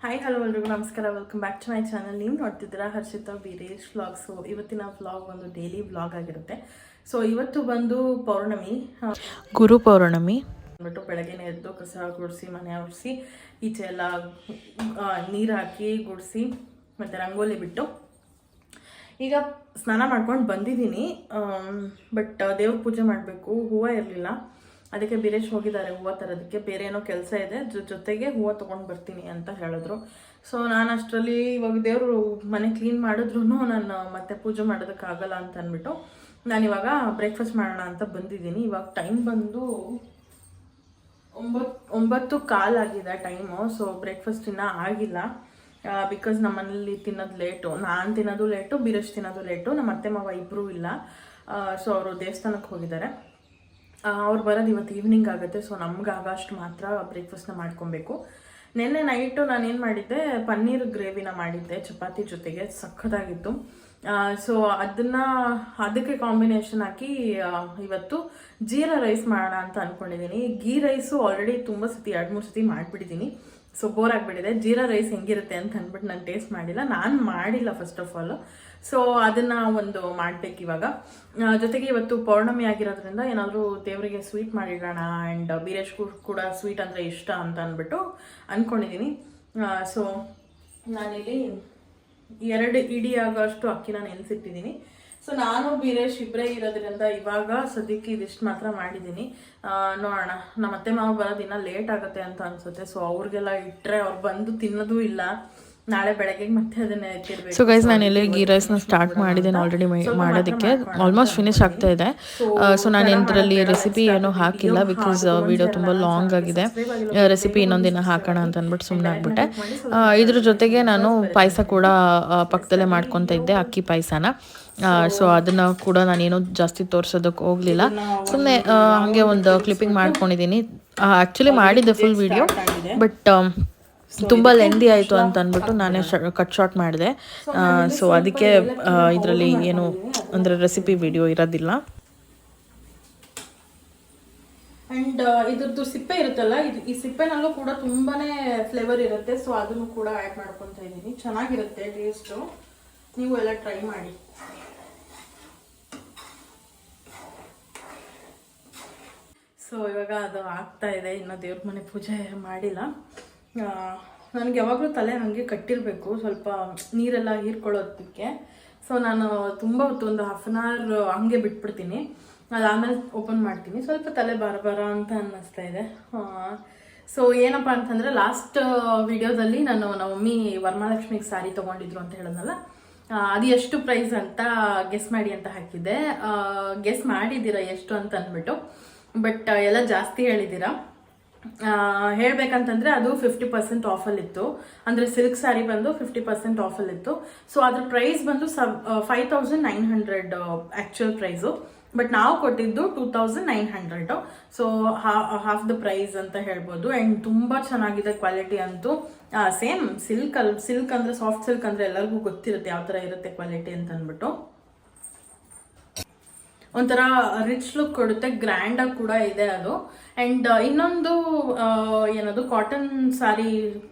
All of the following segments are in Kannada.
ಹಾಯ್ ಹಲೋ ಎಲ್ರಿಗೂ ನಮಸ್ಕಾರ. Welcome back to my channel. ನೀವು ನೋಡ್ತಿದ್ದೀರಾ ಹರ್ಷಿತಾ ವೀರೇಶ್ ವ್ಲಾಗ್. ಸೊ ಇವತ್ತಿನ ವ್ಲಾಗ್ ಒಂದು ಡೈಲಿ ವ್ಲಾಗ್ ಆಗಿರುತ್ತೆ. ಸೊ ಇವತ್ತು ಬಂದು ಪೌರ್ಣಮಿ, ಗುರು ಪೌರ್ಣಮಿ ಅಂದ್ಬಿಟ್ಟು ಬೆಳಗ್ಗೆನೇ ಎದ್ದು ಕಸ ಗುಡಿಸಿ, ಮನೆ ಒರೆಸಿ, ಈಚೆ ಎಲ್ಲ ನೀರು ಹಾಕಿ ಗುಡಿಸಿ ಮತ್ತು ರಂಗೋಲಿ ಬಿಟ್ಟು ಈಗ ಸ್ನಾನ ಮಾಡ್ಕೊಂಡು ಬಂದಿದ್ದೀನಿ. ಬಟ್ ದೇವ್ರ ಪೂಜೆ ಮಾಡಬೇಕು, ಹೂವು ಇರಲಿಲ್ಲ, ಅದಕ್ಕೆ ಬೀರೇಶ್ ಹೋಗಿದ್ದಾರೆ ಹೂವು ತರೋದಕ್ಕೆ. ಬೇರೆ ಏನೋ ಕೆಲಸ ಇದೆ, ಜೊತೆಗೆ ಹೂವು ತೊಗೊಂಡು ಬರ್ತೀನಿ ಅಂತ ಹೇಳಿದ್ರು. ಸೊ ನಾನು ಅಷ್ಟರಲ್ಲಿ ಇವಾಗ ದೇವರು ಮನೆ ಕ್ಲೀನ್ ಮಾಡಿದ್ರು ನಾನು ಮತ್ತೆ ಪೂಜೆ ಮಾಡೋದಕ್ಕಾಗಲ್ಲ ಅಂತ ಅಂದ್ಬಿಟ್ಟು ನಾನಿವಾಗ ಬ್ರೇಕ್ಫಾಸ್ಟ್ ಮಾಡೋಣ ಅಂತ ಬಂದಿದ್ದೀನಿ. ಇವಾಗ ಟೈಮ್ ಬಂದು 9:15 ಆಗಿದೆ ಟೈಮು. ಸೊ ಬ್ರೇಕ್ಫಾಸ್ಟ್ ಇನ್ನೂ ಆಗಿಲ್ಲ, ಬಿಕಾಸ್ ನಮ್ಮ ಮನೇಲಿ ತಿನ್ನೋದು ಲೇಟು. ನಾನು ತಿನ್ನೋದು ಲೇಟು, ಬೀರೇಶ್ ತಿನ್ನೋದು ಲೇಟು. ನಮ್ಮ ಅತ್ತೆ ಮಾವ ಇಬ್ಬರೂ ಇಲ್ಲ. ಸೊ ಅವರು ದೇವಸ್ಥಾನಕ್ಕೆ ಹೋಗಿದ್ದಾರೆ. ಅವ್ರು ಬರೋದು ಇವತ್ತು ಈವ್ನಿಂಗ್ ಆಗುತ್ತೆ. ಸೊ ನಮ್ಗೆ ಆಗಷ್ಟು ಮಾತ್ರ ಬ್ರೇಕ್ಫಾಸ್ಟ್ನ ಮಾಡ್ಕೊಬೇಕು. ನಿನ್ನೆ ನೈಟು ನಾನೇನು ಮಾಡಿದ್ದೆ, ಪನ್ನೀರ್ ಗ್ರೇವಿನ ಮಾಡಿದ್ದೆ ಚಪಾತಿ ಜೊತೆಗೆ, ಸಖತ್ತಾಗಿತ್ತು. ಸೊ ಅದಕ್ಕೆ ಕಾಂಬಿನೇಷನ್ ಹಾಕಿ ಇವತ್ತು ಜೀರಾ ರೈಸ್ ಮಾಡೋಣ ಅಂತ ಅಂದ್ಕೊಂಡಿದ್ದೀನಿ. ಗೀ ರೈಸು ಆಲ್ರೆಡಿ ತುಂಬ ಸತಿ 2-3 ಸತಿ ಮಾಡಿಬಿಟ್ಟಿದ್ದೀನಿ. ಸೊ ಬೋರ್ ಆಗಿಬಿಟ್ಟಿದೆ. ಜೀರಾ ರೈಸ್ ಹೆಂಗಿರುತ್ತೆ ಅಂತ ಅಂದ್ಬಿಟ್ಟು ನಾನು ಟೇಸ್ಟ್ ಮಾಡಿಲ್ಲ, ನಾನು ಮಾಡಿಲ್ಲ ಫಸ್ಟ್ ಆಫ್ ಆಲ್. ಸೊ ಅದನ್ನು ಒಂದು ಮಾಡಬೇಕು ಇವಾಗ. ಜೊತೆಗೆ ಇವತ್ತು ಪೌರ್ಣಮಿ ಆಗಿರೋದ್ರಿಂದ ಏನಾದರೂ ದೇವರಿಗೆ ಸ್ವೀಟ್ ಮಾಡಿಡೋಣ. ಆ್ಯಂಡ್ ಬೀರೇಶ್ಗೂ ಕೂಡ ಸ್ವೀಟ್ ಅಂದರೆ ಇಷ್ಟ ಅಂತ ಅಂದ್ಬಿಟ್ಟು ಅಂದ್ಕೊಂಡಿದ್ದೀನಿ. ಸೊ ನಾನಿಲ್ಲಿ 2 ಇಡಿ ಆಗೋಷ್ಟು ಅಕ್ಕಿನ ನೆನೆಸಿಟ್ಟಿದ್ದೀನಿ. ಸೊ ನಾನು ಬೀರೇಶ್ ಇಬ್ಬರೇ ಇರೋದ್ರಿಂದ ಇವಾಗ ಸದ್ಯಕ್ಕೆ ಇದಿಷ್ಟು ಮಾತ್ರ ಮಾಡಿದ್ದೀನಿ. ನೋಡೋಣ, ನಮ್ಮ ಅತ್ತೆ ಮಾವ ಬರೋದಿನ್ನ ಲೇಟ್ ಆಗುತ್ತೆ ಅಂತ ಅನ್ಸುತ್ತೆ. ಸೊ ಅವ್ರಿಗೆಲ್ಲ ಇಟ್ಟರೆ ಅವ್ರು ಬಂದು ತಿನ್ನೋದು ಇಲ್ಲ, ನಾಳೆ ಬೆಳಗ್ಗೆ ಮತ್ತೆ ಅದನ್ನೇ ಎತ್ತಿರ್ಬೇಕು. ಸೊ ಗೈಸ್, ನಾನು ಇಲ್ಲಿ ಗೀ ರೈಸ್ನ ಸ್ಟಾರ್ಟ್ ಮಾಡಿದ್ದೇನೆ ಆಲ್ರೆಡಿ ಮಾಡೋದಕ್ಕೆ. ಆಲ್ಮೋಸ್ಟ್ ಫಿನಿಶ್ ಆಗ್ತಾ ಇದೆ. ಸೊ ನಾನು ಇದರಲ್ಲಿ ರೆಸಿಪಿ ಏನೂ ಹಾಕಿಲ್ಲ, ಬಿಕಾಸ್ ವಿಡಿಯೋ ತುಂಬ ಲಾಂಗ್ ಆಗಿದೆ. ರೆಸಿಪಿ ಇನ್ನೊಂದಿನ ಹಾಕೋಣ ಅಂತ ಅಂದ್ಬಿಟ್ಟು ಸುಮ್ಮನೆ ಆಗ್ಬಿಟ್ಟೆ. ಇದ್ರ ಜೊತೆಗೆ ನಾನು ಪಾಯಸ ಕೂಡ ಪಕ್ಕದಲ್ಲೇ ಮಾಡ್ಕೊತಾ ಇದ್ದೆ, ಅಕ್ಕಿ ಪಾಯಸನ. ಸೊ ಅದನ್ನು ಕೂಡ ನಾನೇನು ಜಾಸ್ತಿ ತೋರಿಸೋದಕ್ಕೆ ಹೋಗಲಿಲ್ಲ, ಸುಮ್ಮನೆ ಹಾಗೆ ಒಂದು ಕ್ಲಿಪ್ಪಿಂಗ್ ಮಾಡ್ಕೊಂಡಿದ್ದೀನಿ. ಆ್ಯಕ್ಚುಲಿ ಮಾಡಿದ್ದೆ ಫುಲ್ ವಿಡಿಯೋ, ಬಟ್ ತುಂಬ ಲೆಂದಿ ಆಯಿತು ಅಂತ ಅಂದ್ಬಿಟ್ಟು ನಾನೇ ಕಟ್ ಶಾರ್ಟ್ ಮಾಡಿದೆ. ಸೊ ಅದಕ್ಕೆ ಇದರಲ್ಲಿ ಏನು ಅಂದರೆ ರೆಸಿಪಿ ವಿಡಿಯೋ ಇರೋದಿಲ್ಲ. ಆ್ಯಂಡ್ ಇದ್ರದ್ದು ಸಿಪ್ಪೆ ಇರುತ್ತಲ್ಲ, ಈ ಸಿಪ್ಪೆನಲ್ಲೂ ಕೂಡ ತುಂಬಾ ಫ್ಲೇವರ್ ಇರುತ್ತೆ. ಸೊ ಅದನ್ನು ಕೂಡ ಆ್ಯಡ್ ಮಾಡ್ಕೊತಾ ಇದ್ದೀನಿ. ಚೆನ್ನಾಗಿರುತ್ತೆ ಟೇಸ್ಟು, ನೀವು ಎಲ್ಲ ಟ್ರೈ ಮಾಡಿ. ಸೊ ಇವಾಗ ಅದು ಆಗ್ತಾ ಇದೆ, ಇನ್ನು ದೇವ್ರ ಮನೆ ಪೂಜೆ ಮಾಡಿಲ್ಲ. ನನಗೆ ಯಾವಾಗಲೂ ತಲೆ ಹಾಗೆ ಕಟ್ಟಿರಬೇಕು, ಸ್ವಲ್ಪ ನೀರೆಲ್ಲ ಹೀರ್ಕೊಳ್ಳೋದಕ್ಕೆ. ಸೊ ನಾನು ತುಂಬ ಹೊತ್ತು ಒಂದು 1/2 hour ಹಂಗೆ ಬಿಟ್ಬಿಡ್ತೀನಿ, ಅದಾದಮೇಲೆ ಓಪನ್ ಮಾಡ್ತೀನಿ. ಸ್ವಲ್ಪ ತಲೆ ಬಾರ ಅಂತ ಅನ್ನಿಸ್ತಾ ಇದೆ. ಸೊ ಏನಪ್ಪ ಅಂತಂದರೆ, ಲಾಸ್ಟ್ ವಿಡಿಯೋದಲ್ಲಿ ನಾನು ನಮ್ಮ ಮಮ್ಮಿ ವರಮಹಾಲಕ್ಷ್ಮಿಗೆ ಸ್ಯಾರಿ ತೊಗೊಂಡಿದ್ರು ಅಂತ ಹೇಳಿದ್ನಲ್ಲ, ಅದು ಎಷ್ಟು ಪ್ರೈಸ್ ಅಂತ ಗೆಸ್ ಮಾಡಿ ಅಂತ ಹಾಕಿದ್ದೆ. ಗೆಸ್ ಮಾಡಿದ್ದೀರಾ ಎಷ್ಟು ಅಂತ ಅಂದ್ಬಿಟ್ಟು, ಬಟ್ ಎಲ್ಲ ಜಾಸ್ತಿ ಹೇಳಿದ್ದೀರಾ. ಹೇಳ್ಬೇಕಂತಂದರೆ ಅದು 50% ಆಫಲ್ಲಿತ್ತು. ಅಂದರೆ ಸಿಲ್ಕ್ ಸ್ಯಾರಿ ಬಂದು 50% ಆಫಲ್ಲಿತ್ತು. ಸೊ ಅದ್ರ ಪ್ರೈಸ್ ಬಂದು 5900 ಆ್ಯಕ್ಚುಯಲ್ ಪ್ರೈಸು, ಬಟ್ ನಾವು ಕೊಟ್ಟಿದ್ದು 2900. ಸೊ ಹಾಫ್ ದ ಪ್ರೈಸ್ ಅಂತ ಹೇಳ್ಬೋದು. ಆ್ಯಂಡ್ ತುಂಬ ಚೆನ್ನಾಗಿದೆ ಕ್ವಾಲಿಟಿ ಅಂತೂ. ಸೇಮ್ ಸಿಲ್ಕ್ ಅಂದರೆ ಸಾಫ್ಟ್ ಸಿಲ್ಕ್ ಅಂದರೆ ಎಲ್ಲರಿಗೂ ಗೊತ್ತಿರುತ್ತೆ ಯಾವ ಥರ ಇರುತ್ತೆ ಕ್ವಾಲಿಟಿ ಅಂತ ಅಂದ್ಬಿಟ್ಟು. ಒಂಥರ ರಿಚ್ ಲುಕ್ ಕೊಡುತ್ತೆ, ಗ್ರ್ಯಾಂಡಾಗಿ ಕೂಡ ಇದೆ ಅದು. ಆ್ಯಂಡ್ ಇನ್ನೊಂದು ಏನದು ಕಾಟನ್ ಸ್ಯಾರಿ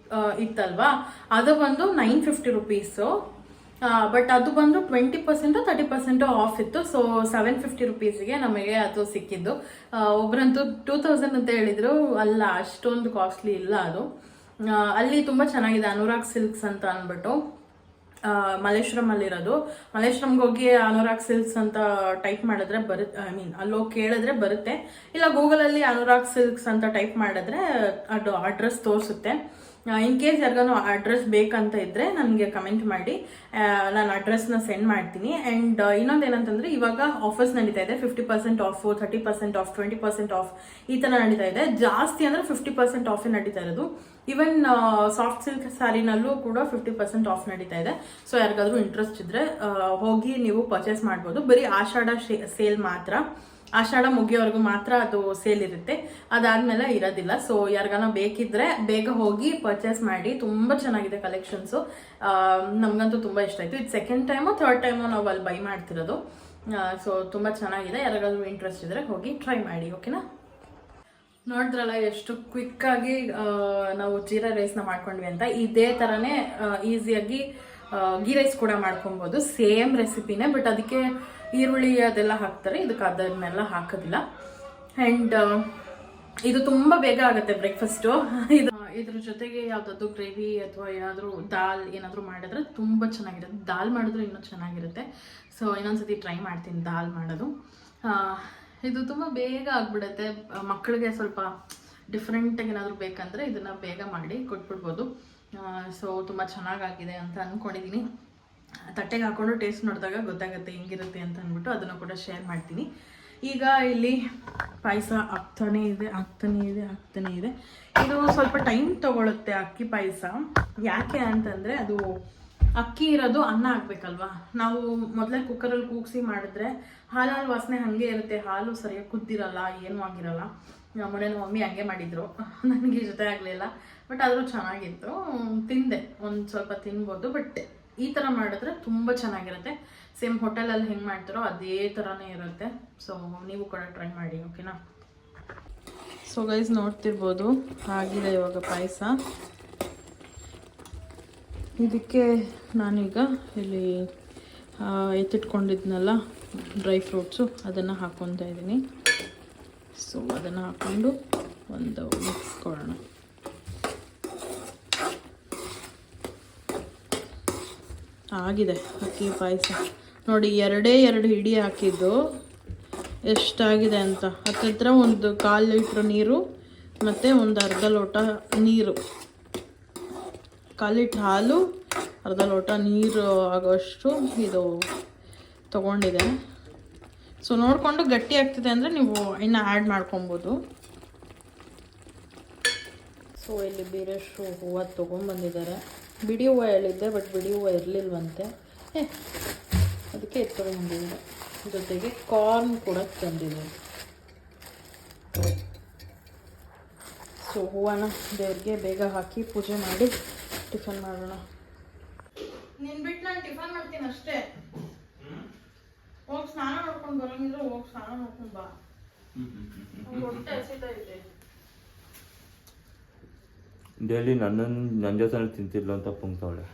ಇತ್ತಲ್ವಾ, ಅದು ಬಂದು 950 ರುಪೀಸು. ಬಟ್ ಅದು ಬಂದು 20% 30% ಆಫ್ ಇತ್ತು. ಸೊ 750 ರುಪೀಸ್ಗೆ ನಮಗೆ ಅದು ಸಿಕ್ಕಿದ್ದು. ಒಬ್ಬರಂತೂ 2000 ಅಂತ ಹೇಳಿದರು. ಅಲ್ಲ, ಅಷ್ಟೊಂದು ಕಾಸ್ಟ್ಲಿ ಇಲ್ಲ ಅದು. ಅಲ್ಲಿ ತುಂಬ ಚೆನ್ನಾಗಿದೆ, ಅನುರಾಗ್ ಸಿಲ್ಕ್ಸ್ ಅಂತ ಅಂದ್ಬಿಟ್ಟು ಮಲ್ಲೇಶ್ವರಮಲ್ಲಿರೋದು. ಮಲ್ಲೇಶ್ವರಂಗೆ ಹೋಗಿ ಅನುರಾಗ್ ಸಿಲ್ಕ್ಸ್ ಅಂತ ಟೈಪ್ ಮಾಡಿದ್ರೆ ಬರುತ್ತೆ, ಅಲ್ಲೋಗಿ ಕೇಳಿದ್ರೆ ಬರುತ್ತೆ. ಇಲ್ಲ ಗೂಗಲಲ್ಲಿ ಅನುರಾಗ್ ಸಿಲ್ಕ್ಸ್ ಅಂತ ಟೈಪ್ ಮಾಡಿದ್ರೆ ಅದು ಅಡ್ರೆಸ್ ತೋರಿಸುತ್ತೆ. ಇನ್ ಕೇಸ್ ಯಾರಿಗಾನು ಅಡ್ರೆಸ್ ಬೇಕಂತ ಇದ್ದರೆ ನನಗೆ ಕಮೆಂಟ್ ಮಾಡಿ, ನಾನು ಅಡ್ರೆಸ್ನ ಸೆಂಡ್ ಮಾಡ್ತೀನಿ. ಆ್ಯಂಡ್ ಇನ್ನೊಂದು ಏನಂತಂದರೆ, ಇವಾಗ ಆಫರ್ಸ್ ನಡೀತಾ ಇದೆ. 50% ಆಫ್, 30% ಆಫ್, 20% ಆಫ್, ಈ ಥರ ನಡೀತಾ ಇದೆ. ಜಾಸ್ತಿ ಅಂದರೆ 50% ಆಫೇ ನಡೀತಾ ಇರೋದು. ಈವನ್ ಸಾಫ್ಟ್ ಸಿಲ್ಕ್ ಸ್ಯಾರಿನಲ್ಲೂ ಕೂಡ 50% ಆಫ್ ನಡೀತಾ ಇದೆ. ಸೊ ಯಾರಿಗಾದ್ರೂ ಇಂಟ್ರೆಸ್ಟ್ ಇದ್ದರೆ ಹೋಗಿ ನೀವು ಪರ್ಚೇಸ್ ಮಾಡ್ಬೋದು. ಬರೀ ಆಷಾಢ ಸೇಲ್ ಮಾತ್ರ, ಆಷಾಢ ಮುಗಿಯೋವರೆಗೂ ಮಾತ್ರ ಅದು ಸೇಲ್ ಇರುತ್ತೆ, ಅದಾದಮೇಲೆ ಇರೋದಿಲ್ಲ. ಸೊ ಯಾರಿಗಾನ ಬೇಕಿದ್ರೆ ಬೇಗ ಹೋಗಿ ಪರ್ಚೇಸ್ ಮಾಡಿ, ತುಂಬ ಚೆನ್ನಾಗಿದೆ ಕಲೆಕ್ಷನ್ಸು. ನಮಗಂತೂ ತುಂಬ ಇಷ್ಟ ಆಯಿತು. ಇದು 2nd ಟೈಮು 3rd ಟೈಮು ನಾವು ಅಲ್ಲಿ ಬೈ ಮಾಡ್ತಿರೋದು. ಸೊ ತುಂಬ ಚೆನ್ನಾಗಿದೆ. ಯಾರಿಗಾದ್ರೂ ಇಂಟ್ರೆಸ್ಟ್ ಇದ್ದರೆ ಹೋಗಿ ಟ್ರೈ ಮಾಡಿ, ಓಕೆನಾ. ನೋಡಿದ್ರಲ್ಲ ಎಷ್ಟು ಕ್ವಿಕ್ಕಾಗಿ ನಾವು ಜೀರಾ ರೈಸ್ನ ಮಾಡ್ಕೊಂಡ್ವಿ ಅಂತ. ಇದೇ ಥರನೇ ಈಸಿಯಾಗಿ ಗೀ ರೈಸ್ ಕೂಡ ಮಾಡ್ಕೊಬೋದು. ಸೇಮ್ ರೆಸಿಪಿನೇ, ಬಟ್ ಅದಕ್ಕೆ ಈರುಳ್ಳಿ ಅದೆಲ್ಲ ಹಾಕ್ತಾರೆ, ಇದಕ್ಕೆ ಅದನ್ನೆಲ್ಲ ಹಾಕೋದಿಲ್ಲ. ಆ್ಯಂಡ್ ಇದು ತುಂಬ ಬೇಗ ಆಗುತ್ತೆ ಬ್ರೇಕ್ಫಾಸ್ಟು. ಇದ್ರ ಜೊತೆಗೆ ಯಾವುದಾದ್ರು ಗ್ರೇವಿ ಅಥವಾ ಏನಾದರೂ ದಾಲ್ ಏನಾದರೂ ಮಾಡಿದ್ರೆ ತುಂಬ ಚೆನ್ನಾಗಿರುತ್ತೆ. ದಾಲ್ ಮಾಡಿದ್ರೆ ಇನ್ನೂ ಚೆನ್ನಾಗಿರುತ್ತೆ. ಸೊ ಇನ್ನೊಂದ್ಸತಿ ಟ್ರೈ ಮಾಡ್ತೀನಿ ದಾಲ್ ಮಾಡೋದು. ಇದು ತುಂಬ ಬೇಗ ಆಗಿಬಿಡುತ್ತೆ. ಮಕ್ಕಳಿಗೆ ಸ್ವಲ್ಪ ಡಿಫ್ರೆಂಟಾಗಿ ಏನಾದರೂ ಬೇಕಂದರೆ ಇದನ್ನು ಬೇಗ ಮಾಡಿ ಕೊಟ್ಬಿಡ್ಬೋದು. ಸೊ ತುಂಬ ಚೆನ್ನಾಗಾಗಿದೆ ಅಂತ ಅಂದ್ಕೊಂಡಿದ್ದೀನಿ. ತಟ್ಟೆಗೆ ಹಾಕ್ಕೊಂಡು ಟೇಸ್ಟ್ ನೋಡಿದಾಗ ಗೊತ್ತಾಗುತ್ತೆ ಹೆಂಗಿರುತ್ತೆ ಅಂತ ಅಂದ್ಬಿಟ್ಟು ಅದನ್ನು ಕೂಡ ಶೇರ್ ಮಾಡ್ತೀನಿ. ಈಗ ಇಲ್ಲಿ ಪಾಯಸ ಆಗ್ತಾನೇ ಇದೆ. ಇದು ಸ್ವಲ್ಪ ಟೈಮ್ ತೊಗೊಳುತ್ತೆ ಅಕ್ಕಿ ಪಾಯಸ. ಯಾಕೆ ಅಂತಂದರೆ ಅದು ಅಕ್ಕಿ ಇರೋದು ಅನ್ನ ಆಗಬೇಕಲ್ವಾ. ನಾವು ಮೊದಲೇ ಕುಕ್ಕರಲ್ಲಿ ಕೂಗಿಸಿ ಮಾಡಿದ್ರೆ ಹಾಲು ವಾಸನೆ ಹಾಗೆ ಇರುತ್ತೆ. ಹಾಲು ಸರಿಯಾಗಿ ಕುದ್ದಿರಲ್ಲ, ಏನೂ ಆಗಿರಲ್ಲ. ಮೊನ್ನೆ ಮಮ್ಮಿ ಹಂಗೆ ಮಾಡಿದರು, ನನಗೆ ಜೊತೆ ಆಗಲಿಲ್ಲ. ಬಟ್ ಆದರೂ ಚೆನ್ನಾಗಿತ್ತು, ತಿಂದೆ, ಒಂದು ಸ್ವಲ್ಪ ತಿನ್ಬೋದು. ಬಟ್ ಈ ಥರ ಮಾಡಿದ್ರೆ ತುಂಬ ಚೆನ್ನಾಗಿರುತ್ತೆ. ಸೇಮ್ ಹೋಟೆಲಲ್ಲಿ ಹೆಂಗೆ ಮಾಡ್ತಾರೋ ಅದೇ ಥರನೇ ಇರುತ್ತೆ. ಸೊ ನೀವು ಕೂಡ ಟ್ರೈ ಮಾಡಿ, ಓಕೆನಾ. ಸೊ ಗೈಸ್ ನೋಡ್ತಿರ್ಬೋದು ಆಗಿದೆ ಇವಾಗ ಪಾಯಸ. ಇದಕ್ಕೆ ನಾನೀಗ ಇಲ್ಲಿ ಎತ್ತಿಟ್ಕೊಂಡಿದ್ನಲ್ಲ ಡ್ರೈ ಫ್ರೂಟ್ಸು ಅದನ್ನು ಹಾಕ್ಕೊತಾ ಇದ್ದೀನಿ. ಸೊ ಅದನ್ನು ಹಾಕ್ಕೊಂಡು ಒಂದು ಮಿಕ್ಸ್ ಕೊಡೋಣ. ಆಗಿದೆ ಅಕ್ಕಿ ಪಾಯಸ ನೋಡಿ. ಎರಡು ಹಿಡಿ ಹಾಕಿದ್ದು ಎಷ್ಟಾಗಿದೆ ಅಂತ. ಹತ್ತಿರ ಒಂದು 1/4 ಲೀಟ್ರ್ ನೀರು ಮತ್ತು ಒಂದು ಅರ್ಧ ಲೋಟ ನೀರು, 1/4 ಲೀಟ್ರ್ ಹಾಲು, ಅರ್ಧ ಲೋಟ ನೀರು ಆಗೋಷ್ಟು ಇದು ತೊಗೊಂಡಿದೆ. ಸೊ ನೋಡಿಕೊಂಡು ಗಟ್ಟಿ ಆಗ್ತಿದೆ ಅಂದರೆ ನೀವು ಇನ್ನು ಆ್ಯಡ್ ಮಾಡ್ಕೊಬೋದು. ಸೊ ಇಲ್ಲಿ ಬೇರೆಷ್ಟು ಹೂವು ತೊಗೊಂಡ್ಬಂದಿದ್ದಾರೆ. ಬಿಡಿ ಹೂವು ಹೇಳಿದ್ದೆ, ಬಟ್ ಬಿಡಿ ಹೂವು ಇರಲಿಲ್ವಂತೆ, ಅದಕ್ಕೆ ಎತ್ಕೊಂಡ್ಬಂದಿದ್ದಾರೆ. ಜೊತೆಗೆ ಕಾರ್ನ್ ಕೂಡ ತಂದಿದ್ದಾರೆ. ಸೊ ಹೂವನ್ನ ದೇವ್ರಿಗೆ ಬೇಗ ಹಾಕಿ ಪೂಜೆ ಮಾಡಿ ಟಿಫನ್ ಮಾಡೋಣ. ನೀನು ಬಿಟ್ಟು ನಾನು ಟಿಫನ್ ಮಾಡ್ತೀನಿ ಅಷ್ಟೇ. ಹೋಗಿ ಸ್ನಾನ ಮಾಡ್ಕೊಂಡು ಬರೋಂಗಿದ್ರೆ ಹೋಗಿ ಸ್ನಾನ ಮಾಡ್ಕೊಂಡು ಬಾ. ಹೊಟ್ಟೆ ಹಸಿತಾ ಇದೆ. ಡೈಲಿ ನನ್ನ ಜೊತೆ ತಿಂತಿರ್ಲ ಅಂತ ಪುಂಗ್ತಾವಳೆ.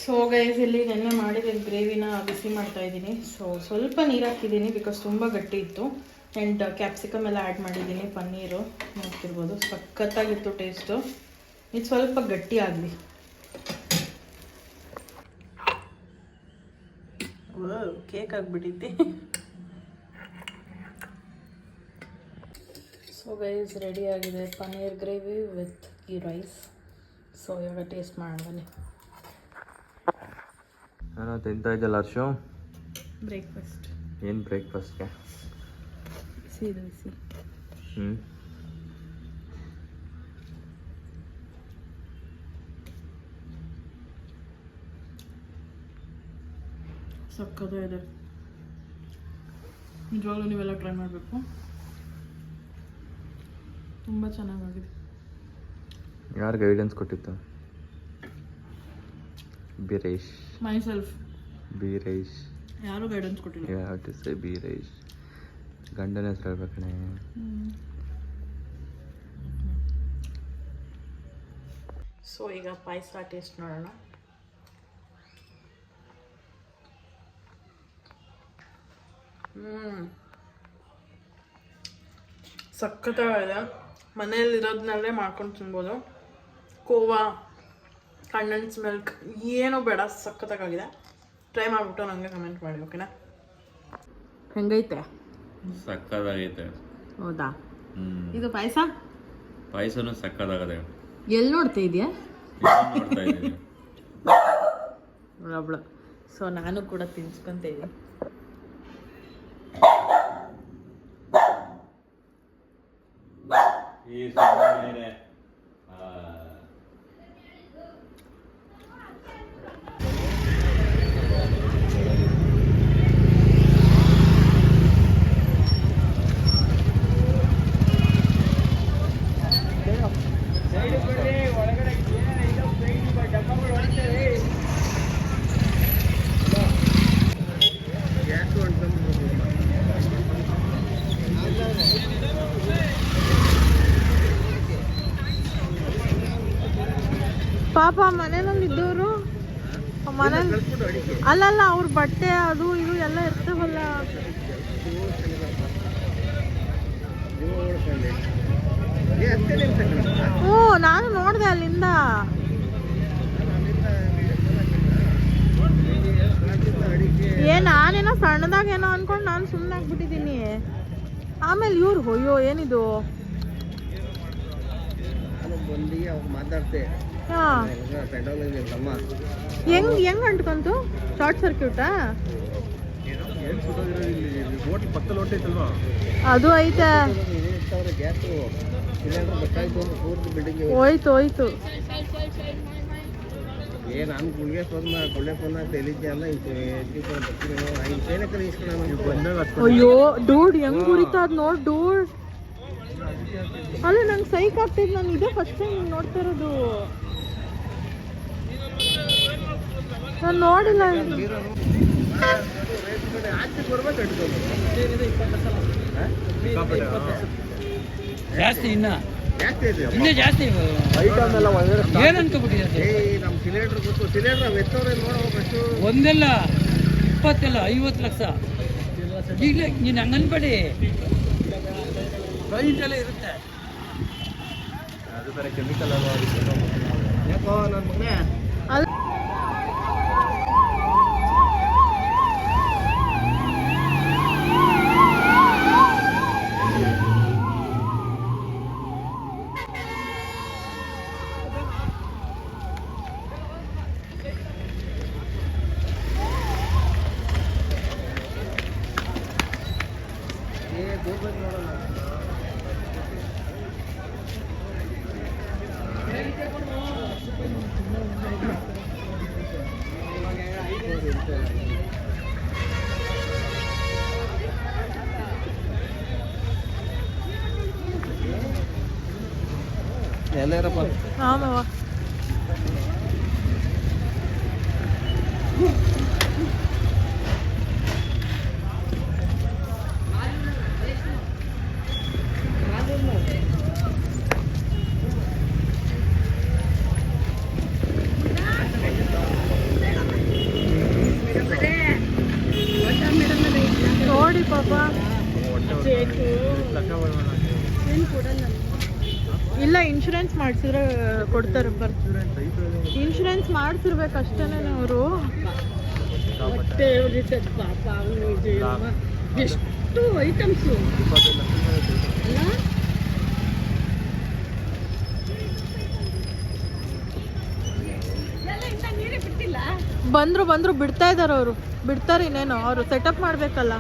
ಸೊ ಗೈಸ್ ಇಲ್ಲಿ ನೆನ್ನೆ ಮಾಡಿದ ಗ್ರೇವಿನ ಬಿಸಿ ಮಾಡ್ತಾ ಇದ್ದೀನಿ. ಸೊ ಸ್ವಲ್ಪ ನೀರು ಹಾಕಿದ್ದೀನಿ ಬಿಕಾಸ್ ತುಂಬ ಗಟ್ಟಿ ಇತ್ತು. ಆ್ಯಂಡ್ ಕ್ಯಾಪ್ಸಿಕಮ್ ಎಲ್ಲ ಆ್ಯಡ್ ಮಾಡಿದ್ದೀನಿ, ಪನ್ನೀರು ನೋಡ್ತಿರ್ಬೋದು. ಸಖತ್ತಾಗಿತ್ತು ಟೇಸ್ಟು. ಇದು ಸ್ವಲ್ಪ ಗಟ್ಟಿ ಆಗಲಿ. ಕೇಕ್ ಆಗಿಬಿಟ್ಟಿದ್ದೆ. ಸೊ ಗೈಸ್ ರೆಡಿ ಆಗಿದೆ paneer gravy with ghee rice. So ಇವಾಗ ಟೇಸ್ಟ್ ಮಾಡೋಣ. ನಾನು ತಿಂತಾ ಇದ್ದಲ್ಲ ಹರ್ಷು. ಬ್ರೇಕ್ಫಾಸ್ಟ್. ಏನು ಬ್ರೇಕ್ಫಾಸ್ಟ್ಗೆ? ಬಿಸಿ ಬಿಸಿ. ಸಕ್ಕತ್ತಾಗಿದೆ. ನಿಜವಾಗ್ಲೂ ನೀವೆಲ್ಲ ಟ್ರೈ ಮಾಡಬೇಕು, ತುಂಬ ಚೆನ್ನಾಗಿದೆ. ಯಾರು ಗೈಡೆನ್ಸ್ ಕೊಟ್ಟಿತ್ತು? ಬೀರೇಶ್. ಮೈಸೆಲ್ಫ್. ಬೀರೇಶ್. ಯಾರು ಗೈಡೆನ್ಸ್ ಕೊಟ್ಟಿಲ್ಲ. You have to say Beeresh. ಗಂಡನ ಹೆಸರು ಹೇಳ್ಬೇಕಣೆ. ಸೊ ಈಗ ಪಾಯಸ ಟೇಸ್ಟ್ ನೋಡೋಣ. ಸಖತ್ತಾಗಿದೆ. ಮನೆಯಲ್ಲಿರೋದನ್ನಲ್ಲೇ ಮಾಡ್ಕೊಂಡು ತಿನ್ಬೋದು. ಕೋವಾ, ಕಂಡೆನ್ಸ್ ಮಿಲ್ಕ್ ಏನೂ ಬೇಡ, ಸಖತ್ತಾಗಿದೆ. ಟ್ರೈ ಮಾಡಿಬಿಟ್ಟು ನನಗೆ ಕಮೆಂಟ್ ಮಾಡಿ, ಓಕೆನಾ. ಹೆಂಗೈತೆ? ಸಕ್ಕತ್ತಾಗೈತೆ. ಹೌದಾ? ಇದು ಪಾಯಸ? ಪಾಯಸನೂ ಸಕ್ಕತ್ತಾಗದೆ. ಎಲ್ಲಿ ನೋಡ್ತಾ ಇದೆಯಾ? ನೋಡ್ತಾ ಇದ್ದೀನಿ. ಒಬ್ಳು. ಸೊ ನಾನು ಕೂಡ ತಿನ್ಸ್ಕೊಂತ ಇದ್ದೀನಿ. ಪಾಪ ಮನೇನಲ್ಲಿ ಇದ್ದವರು ಮನೇಲಿ ಅಲ್ಲಲ್ಲ ಅವ್ರ ಬಟ್ಟೆ ಅದು ಇದು ಎಲ್ಲ ಇರ್ತಾವಲ್ಲ. ಹ್ಞೂ ನಾನು ನೋಡಿದೆ ಅಲ್ಲಿಂದ. ನಾನೇನೋ ಸಣ್ಣದಾಗೇನೋ ಅನ್ಕೊಂಡು ನಾನು ಸುಮ್ಮನೆ ಆಗ್ಬಿಟ್ಟಿದ್ದೀನಿ. ಆಮೇಲೆ ಇವ್ರು ಅಯ್ಯೋ ಏನಿದು ಹೆಂಗ್ ಅಂಟ್ಕೊಂತು? ಶಾರ್ಟ್ ಸರ್ಕ್ಯೂಟಾ? ಅದು ಐತೆ. ಹೋಯ್ತು ಹೋಯ್ತು. ಅಯ್ಯೋ ಡೂಡ್ ಹೆಂಗ್ ಉರಿತಾದ್ ನೋಡ್ ಡೂಡ್. ಅಲ್ಲ ನಂಗೆ ಸೈಕ್ ಆಗ್ತಿದ್. ನಾನು ಇದೇ ಫಸ್ಟ್ ಟೈಮ್ ನೋಡ್ತಾ ಇರೋದು. ನಾನು ನೋಡಿಲ್ಲ. ಜಾಸ್ತಿ ಇನ್ನೇ ಜಾಸ್ತಿ ಏನು ಅನ್ಕೋಬಿಟ್ಟಿದೆ. ಒಂದೆಲ್ಲ 20 ಅಲ್ಲ 50 ಲಕ್ಷ. ಈಗಲೇ ನೀನು ಹಂಗೆ ಅನ್ಬೇಡಿ, ಎಲ್ಲ ಇರುತ್ತೆ. ಅದು ಬೇರೆ ಕೆಮಿಕಲ್ ಅಲ್ವಾ? ಯಾಕೋ ನನ್ನ ಮಗನೇ ಎಲ್ಲರಪ್ಪ. ಆಮವ ನೋಡಿ ಪಾಪ. ಇಲ್ಲ ಇನ್ಶೂರೆನ್ಸ್ ಮಾಡಿಸಿದ್ರೆ ಕೊಡ್ತಾರೆ. ಇನ್ಶೂರೆನ್ಸ್ ಮಾಡಿಸಿರ್ಬೇಕು ಅಷ್ಟೇನೆ ಅವರು. ಎಷ್ಟು ಐಟಮ್ಸು ಬಂದ್ರು ಬಿಡ್ತಾ ಇದಾರೆ ಅವರು. ಬಿಡ್ತಾರೆ ಇನ್ನೇನು, ಅವರು ಸೆಟಪ್ ಮಾಡ್ಬೇಕಲ್ಲ.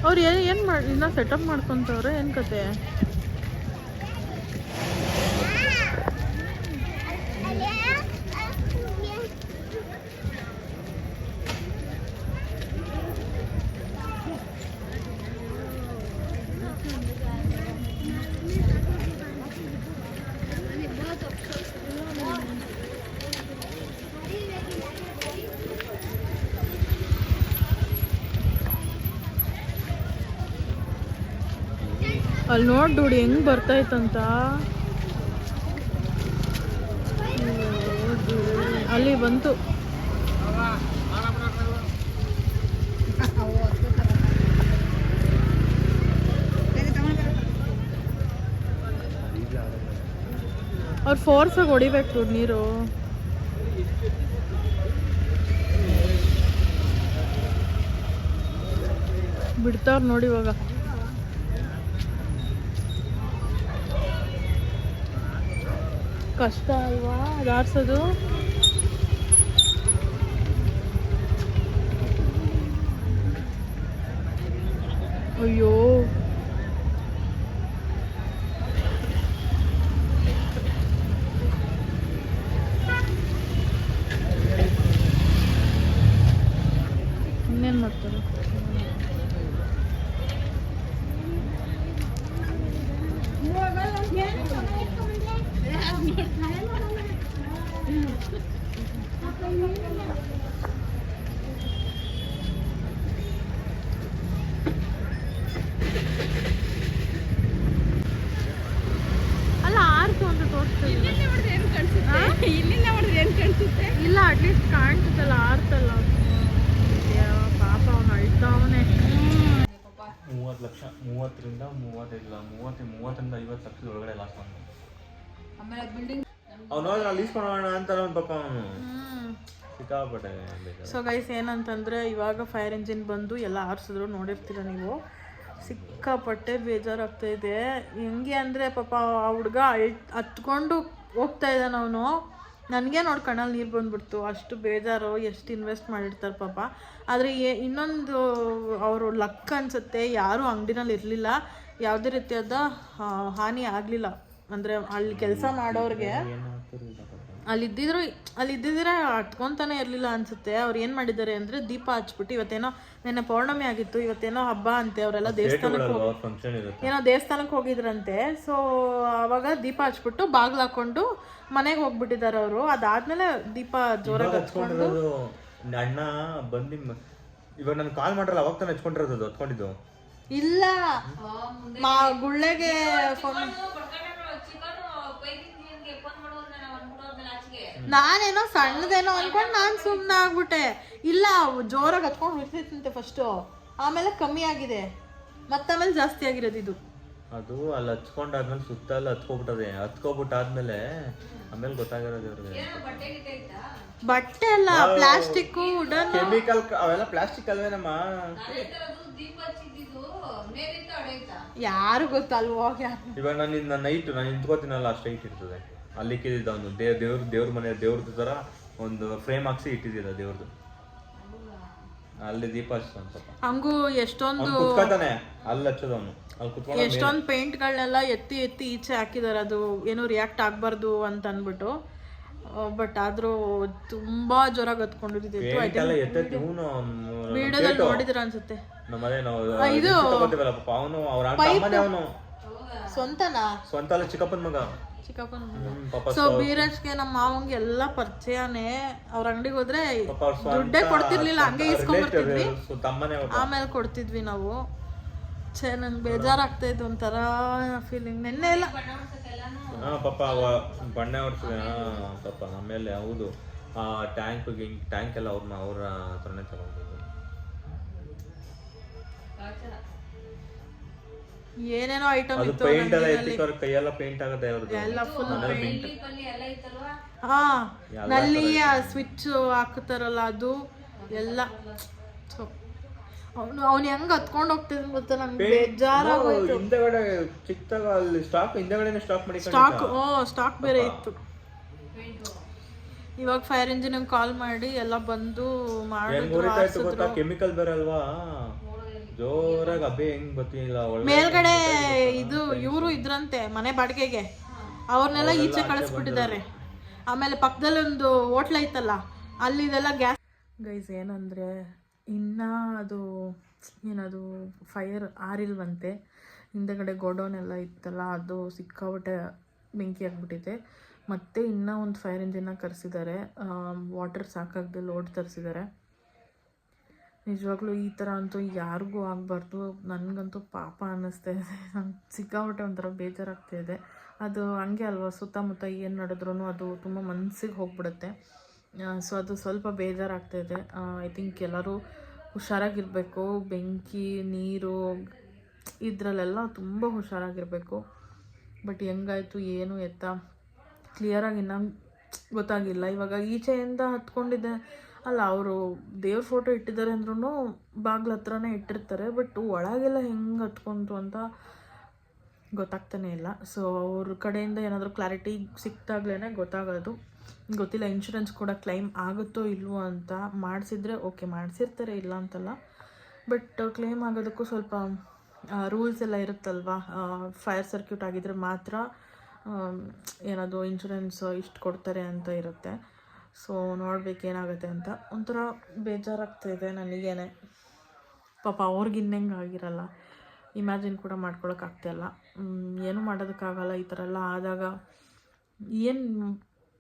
ಅವ್ರು ಏನು ಮಾಡಿ ಇನ್ನ ಸೆಟಪ್ ಮಾಡ್ಕೊಂತವ್ರೆ ಏನು ಕತೆ? ಅಲ್ಲಿ ನೋಡ್ದೂಡಿ ಹೆಂಗ್ ಬರ್ತಾಯ್ತಂತ. ಅಲ್ಲಿ ಬಂತು. ಅವ್ರು ಫೋರ್ಸಾಗಿ ಹೊಡಿಬೇಕು ನೀರು. ಬಿಡ್ತಾವ್ರು ನೋಡಿ ಇವಾಗ. ಕಷ್ಟ ಅಲ್ವಾ ಅದಾಡ್ಸೋದು. ಅಯ್ಯೋ ಇನ್ನೇನು ಮಾಡ್ತಾರೆ? ಕಾಣ್ತಲ್ಲ ಆರ್ತಲ್ಲ ಪಾಪ ಅವನು ಅಳ್ತಾವನೆ. 30 ಲಕ್ಷ 30ರಿಂದ 30ರಿಂದ 50 ಲಕ್ಷದ ಒಳಗಡೆ ಲಾಸ್ಟ್ ಅವನು. ಅವ್ನು ಲೀಸ್ ಮಾಡೋಣ ಅಂತ ಪಾಪ ಅವನು ಸಿಕ್ಕಾಪಟ್ಟೆ. ಸೊ ಗೈಸ್ ಏನಂತಂದರೆ ಇವಾಗ ಫೈರ್ ಇಂಜಿನ್ ಬಂದು ಎಲ್ಲ ಆರಿಸಿದ್ರು, ನೋಡಿರ್ತೀರ ನೀವು. ಸಿಕ್ಕಾಪಟ್ಟೆ ಬೇಜಾರಾಗ್ತಾಯಿದೆ. ಹೆಂಗೆ ಅಂದರೆ ಪಾಪ ಆ ಹುಡುಗ ಹತ್ಕೊಂಡು ಹೋಗ್ತಾ ಇದ್ದಾನೆ ಅವನು. ನನಗೆ ನೋಡಿ ಕಣ್ಣಲ್ಲಿ ನೀರು ಬಂದ್ಬಿಡ್ತು, ಅಷ್ಟು ಬೇಜಾರು. ಎಷ್ಟು ಇನ್ವೆಸ್ಟ್ ಮಾಡಿರ್ತಾರೆ ಪಾಪ. ಆದರೆ ಇನ್ನೊಂದು ಅವರು ಲಕ್ ಅನಿಸುತ್ತೆ, ಯಾರೂ ಅಂಗಡಿನಲ್ಲಿ ಇರಲಿಲ್ಲ, ಯಾವುದೇ ರೀತಿಯಾದ ಹಾನಿ ಆಗಲಿಲ್ಲ. ಅಂದರೆ ಅಲ್ಲಿ ಕೆಲಸ ಮಾಡೋರಿಗೆ ಅಲ್ಲಿದ್ದಿದ್ರೆ ಹತ್ಕೊತಾನೆ ಇರಲಿಲ್ಲ ಅನಿಸುತ್ತೆ. ಅವ್ರು ಏನು ಮಾಡಿದ್ದಾರೆ ಅಂದರೆ ದೀಪ ಹಚ್ಬಿಟ್ಟು, ಇವತ್ತೇನೋ ನೆನ್ನೆ ಪೌರ್ಣಮಿ ಆಗಿತ್ತು, ಇವತ್ತೇನೋ ಹಬ್ಬ ಅಂತೆ, ಅವರೆಲ್ಲ ದೇವಸ್ಥಾನಕ್ಕೆ ಹೋಗಿದ್ರಂತೆ. ಸೊ ಆವಾಗ ದೀಪ ಹಚ್ಬಿಟ್ಟು ಬಾಗಿಲು ಹಾಕೊಂಡು ಮನೆಗೆ ಹೋಗ್ಬಿಟ್ಟಿದ್ದಾರೆ ಅವರು. ಅದಾದ್ಮೇಲೆ ದೀಪ ಜೋರಾಗಿ ಹಚ್ಕೊಂಡು ಅಣ್ಣ ಬಂದು ಇವಾಗ ನಾನು ಕಾಲ್ ಮಾಡ್ರಲ್ಲ ಅವಾಗ ತಾನೆ ಹಚ್ಕೊಂಡಿರೋದು ಹತ್ಕೊಂಡಿದ್ದು. ಇಲ್ಲ ಗುಳ್ಳೆಗೆ ಫೋನ್ ನಾನೇನೋ ಸಣ್ಣದೇನೋ ಅನ್ಕೊಂಡು ನಾನು ಸುಮ್ಮನೆ ಆಗ್ಬಿಟ್ಟೆ. ಇಲ್ಲ ಜೋರಾಗಿ ಹತ್ಕೊಂಡು ಬಿಡ್ತಿತ್ತಂತೆ ಫಸ್ಟು, ಆಮೇಲೆ ಕಮ್ಮಿ ಆಗಿದೆ, ಮತ್ತಾಮೇಲೆ ಜಾಸ್ತಿ ಆಗಿರೋದು ಇದು. ಅದು ಅಲ್ಲಿ ಹಚ್ಕೊಂಡಾದ್ಮೇಲೆ ಸುತ್ತ ಎಲ್ಲ ಹತ್ಕೊಬಿಟ್ಟದೆ. ಹತ್ಕೊಬಿಟ್ಟಾದ್ಮೇಲೆ ಆಮೇಲೆ ಗೊತ್ತಾಗಿರೋದು ಇವ್ರಿಗೆ. ಬಟ್ಟೆ ಅಲ್ಲ, ಪ್ಲಾಸ್ಟಿಕ್, ವುಡನ್, ಕೆಮಿಕಲ್, ಅವೆಲ್ಲ ಪ್ಲಾಸ್ಟಿಕ್ ಅಲ್ವೇನಮ್ಮ. ಯಾರು ಗೊತ್ತಲ್ವೋ. ಇವಾಗ ನಾನು ನೈಟ್ ನಾನು ನಿಂತ್ಕೋತೀನಲ್ಲ ಅಷ್ಟು ಹೈಟ್ ಇರ್ತದೆ. ಅಲ್ಲಿ ಇಕ್ಕಿದ್ದ ಒಂದು ದೇವ್ರ ಮನೆ ದೇವ್ರದ್ದು ತರ ಒಂದು ಫ್ರೇಮ್ ಹಾಕ್ಸಿ ಇಟ್ಟಿದ್ದ ದೇವ್ರದ್ದು. ಅಲ್ಲಿ ದೀಪ ಹಚ್ತಾನೆ ಪಾಪ. ಹಂಗೂ ಎಷ್ಟೊಂದು ಕುತ್ಕೊತಾನೆ ಅಲ್ಲಿ ಹಚ್ಚೋದವನು. ಅಲ್ಲಿ ಕುತ್ಕೊಂಡು ಎಷ್ಟೊಂದು ಪೇಂಟ್ಗಳನ್ನೆಲ್ಲ ಎತ್ತಿ ಈಚೆ ಹಾಕಿದ್ದಾರೆ, ಅದು ಏನೋ ರಿಯಾಕ್ಟ್ ಆಗಬಾರ್ದು ಅಂತ ಅಂದ್ಬಿಟ್ಟು. ಬಟ್ ಆದ್ರೂ ತುಂಬಾ ಜೋರಾಗಿ ಹತ್ಕೊಂಡಿದ್ದು ವಿಡಿಯೋದಲ್ಲಿ ನೋಡಿದ್ರ ಅನ್ಸುತ್ತೆ. ಇದು ಸ್ವಂತ ಅಲ್ಲ ಚಿಕ್ಕಪ್ಪನ ಮಗ. ಸೊ ಬೀರಜ್ಗೆ ನಮ್ಮ ಮಾವಂಗೆ ಎಲ್ಲ ಪರಿಚಯನೇ. ಅವ್ರ ಅಂಗಡಿಗೆ ಹೋದ್ರೆ ದುಡ್ಡೇ ಕೊಡ್ತಿರ್ಲಿಲ್ಲ, ಹಂಗೆ ಇಸ್ಕೊಂಡ್ಬರ್ತಿದ್ವಿ, ಆಮೇಲೆ ಕೊಡ್ತಿದ್ವಿ ನಾವು. ನಂಗೆ ಬೇಜಾರಾಗ್ತಾ ಇದ್ದು, ಒಂಥರ ಫೀಲಿಂಗ್. ನೆನ್ನೆ ಎಲ್ಲ ಪಾಪ ಬಣ್ಣ ಹೊಡ್ತಿದೆ ಪಾಪ. ಆಮೇಲೆ ಹೌದು ಆ ಟ್ಯಾಂಕ್ ಎಲ್ಲ ಅವ್ರ ಹತ್ರನೇ ತಗೊಂಡಿದ್ದು. ಏನೇನೋ ಐಟಮ್ ಇತ್ತು, ಪೇಂಟ್ ಎಲ್ಲ ಎತ್ತಿಕೋರ್ ಕೈಯೆಲ್ಲ ಪೇಂಟ್ ಆಗದೆ ಅವ್ರದ್ದು ಎಲ್ಲ ಫುಲ್ ಪೇಂಟ್. ಹಾ, ನಲ್ಲಿ ಸ್ವಿಚ್ ಹಾಕ್ತಾರಲ್ಲ ಅದು ಎಲ್ಲ. ಅವ್ನು ಹೆಂಗ್ ಹತ್ಕೊಂಡು ಹೋಗ್ತಿದ್ ಗೊತ್ತಾ, ನಂಗೆ ಬೇಜಾರಾಗೋಯ್ತು. ಹಿಂದೆಗಡೆ ಚಿಕ್ಕದಾಗ ಅಲ್ಲಿ ಸ್ಟಾಕ್ ಹಿಂದೆಗಡೆನೆ ಸ್ಟಾಕ್ ಮಾಡಿ ಸ್ಟಾಕ್ ಬೇರೆ ಇತ್ತು. ಇವಾಗ ಫೈರ್ ಇಂಜಿನ್ ಕಾಲ್ ಮಾಡಿ ಎಲ್ಲ ಬಂದು ಮಾಡಿದ್ರು. ಕೆಮಿಕಲ್ ಬೇರೆ ಅಲ್ವಾ, ಜೋರಾಗಿ ಅಬ್ಬೆ ಹೆಂಗ್ ಬರ್ತಿಲ್ಲ. ಮೇಲ್ಗಡೆ ಇದು ಇವರು ಇದ್ರಂತೆ ಮನೆ ಬಾಡಿಗೆಗೆ, ಅವ್ರನ್ನೆಲ್ಲ ಈಚೆ ಕಳಿಸ್ಬಿಟ್ಟಿದ್ದಾರೆ. ಆಮೇಲೆ ಪಕ್ಕದಲ್ಲಿ ಒಂದು ಹೋಟ್ಲ್ ಐತಲ್ಲ, ಅಲ್ಲಿ ಇದೆಲ್ಲ ಗ್ಯಾಸ್. ಗೈಸ್ ಏನಂದ್ರೆ ಇನ್ನ ಅದು ಏನದು ಫೈರ್ ಆರಿಲ್ವಂತೆ. ಹಿಂದೆಗಡೆ ಗೋಡೌನ್ ಎಲ್ಲ ಇತ್ತಲ್ಲ, ಅದು ಸಿಕ್ಕಾಪಟ್ಟೆ ಬೆಂಕಿ ಆಗಿಬಿಟ್ಟಿದೆ. ಮತ್ತು ಇನ್ನೂ ಒಂದು ಫೈರ್ ಇಂಜಿನ್ನ ಕರೆಸಿದ್ದಾರೆ, ವಾಟರ್ ಸಾಕಾಗದೆ ಲೋಡ್ ತರಿಸಿದ್ದಾರೆ. ನಿಜವಾಗ್ಲೂ ಈ ಥರ ಅಂತೂ ಯಾರಿಗೂ ಆಗಬಾರ್ದು. ನನಗಂತೂ ಪಾಪ ಅನ್ನಿಸ್ತಾ ಇದೆ, ನಂಗೆ ಸಿಕ್ಕಾಪಟ್ಟೆ ಒಂಥರ ಬೇಜಾರಾಗ್ತಾಯಿದೆ. ಅದು ಹಂಗೆ ಅಲ್ವಾ, ಸುತ್ತಮುತ್ತ ಏನು ನಡೆದ್ರೂ ಅದು ತುಂಬ ಮನಸ್ಸಿಗೆ ಹೋಗ್ಬಿಡುತ್ತೆ. ಸೊ ಅದು ಸ್ವಲ್ಪ ಬೇಜಾರಾಗ್ತಾಯಿದೆ. ಐ ಥಿಂಕ್ ಎಲ್ಲರೂ ಹುಷಾರಾಗಿರಬೇಕು. ಬೆಂಕಿ, ನೀರು ಇದರಲ್ಲೆಲ್ಲ ತುಂಬ ಹುಷಾರಾಗಿರಬೇಕು. ಬಟ್ ಹೆಂಗಾಯಿತು ಏನು ಎತ್ತ ಕ್ಲಿಯರಾಗಿ ಇನ್ನೂ ಗೊತ್ತಾಗಿಲ್ಲ. ಇವಾಗ ಈಚೆಯಿಂದ ಹತ್ಕೊಂಡಿದ್ದೆ ಅಲ್ಲ, ಅವರು ದೇವ್ರ ಫೋಟೋ ಇಟ್ಟಿದ್ದಾರೆ ಅಂದ್ರೂ ಬಾಗ್ಲ ಹತ್ರನೇ ಇಟ್ಟಿರ್ತಾರೆ. ಬಟ್ ಒಳಗೆಲ್ಲ ಹೆಂಗೆ ಹತ್ಕೊಂಡ್ರು ಅಂತ ಗೊತ್ತಾಗ್ತಾನೆ ಇಲ್ಲ. ಸೊ ಅವ್ರ ಕಡೆಯಿಂದ ಏನಾದರೂ ಕ್ಲಾರಿಟಿ ಸಿಕ್ತಾಗ್ಲೇ ಗೊತ್ತಾಗೋದು. ಗೊತ್ತಿಲ್ಲ ಇನ್ಶೂರೆನ್ಸ್ ಕೂಡ ಕ್ಲೈಮ್ ಆಗುತ್ತೋ ಇಲ್ವೋ ಅಂತ. ಮಾಡಿಸಿದ್ರೆ ಓಕೆ, ಮಾಡಿಸಿರ್ತಾರೆ, ಇಲ್ಲ ಅಂತಲ್ಲ. ಬಟ್ ಕ್ಲೈಮ್ ಆಗೋದಕ್ಕೂ ಸ್ವಲ್ಪ ರೂಲ್ಸ್ ಎಲ್ಲ ಇರುತ್ತಲ್ವ. ಫೈರ್ ಸರ್ಕ್ಯೂಟ್ ಆಗಿದ್ರೆ ಮಾತ್ರ ಏನದು ಇನ್ಶೂರೆನ್ಸ್ ಇಷ್ಟು ಕೊಡ್ತಾರೆ ಅಂತ ಇರುತ್ತೆ. ಸೊ ನೋಡ್ಬೇಕು ಏನಾಗುತ್ತೆ ಅಂತ. ಒಂಥರ ಬೇಜಾರಾಗ್ತಾಯಿದೆ ನನಗೇನೆ. ಪಾಪ ಅವ್ರಿಗೆ ಇನ್ನೆಂಗೆ ಆಗಿರಲ್ಲ, ಇಮ್ಯಾಜಿನ್ ಕೂಡ ಮಾಡ್ಕೊಳಕ್ಕಾಗ್ತಾಯಿಲ್ಲ. ಏನೂ ಮಾಡೋದಕ್ಕಾಗಲ್ಲ. ಈ ಥರ ಎಲ್ಲ ಆದಾಗ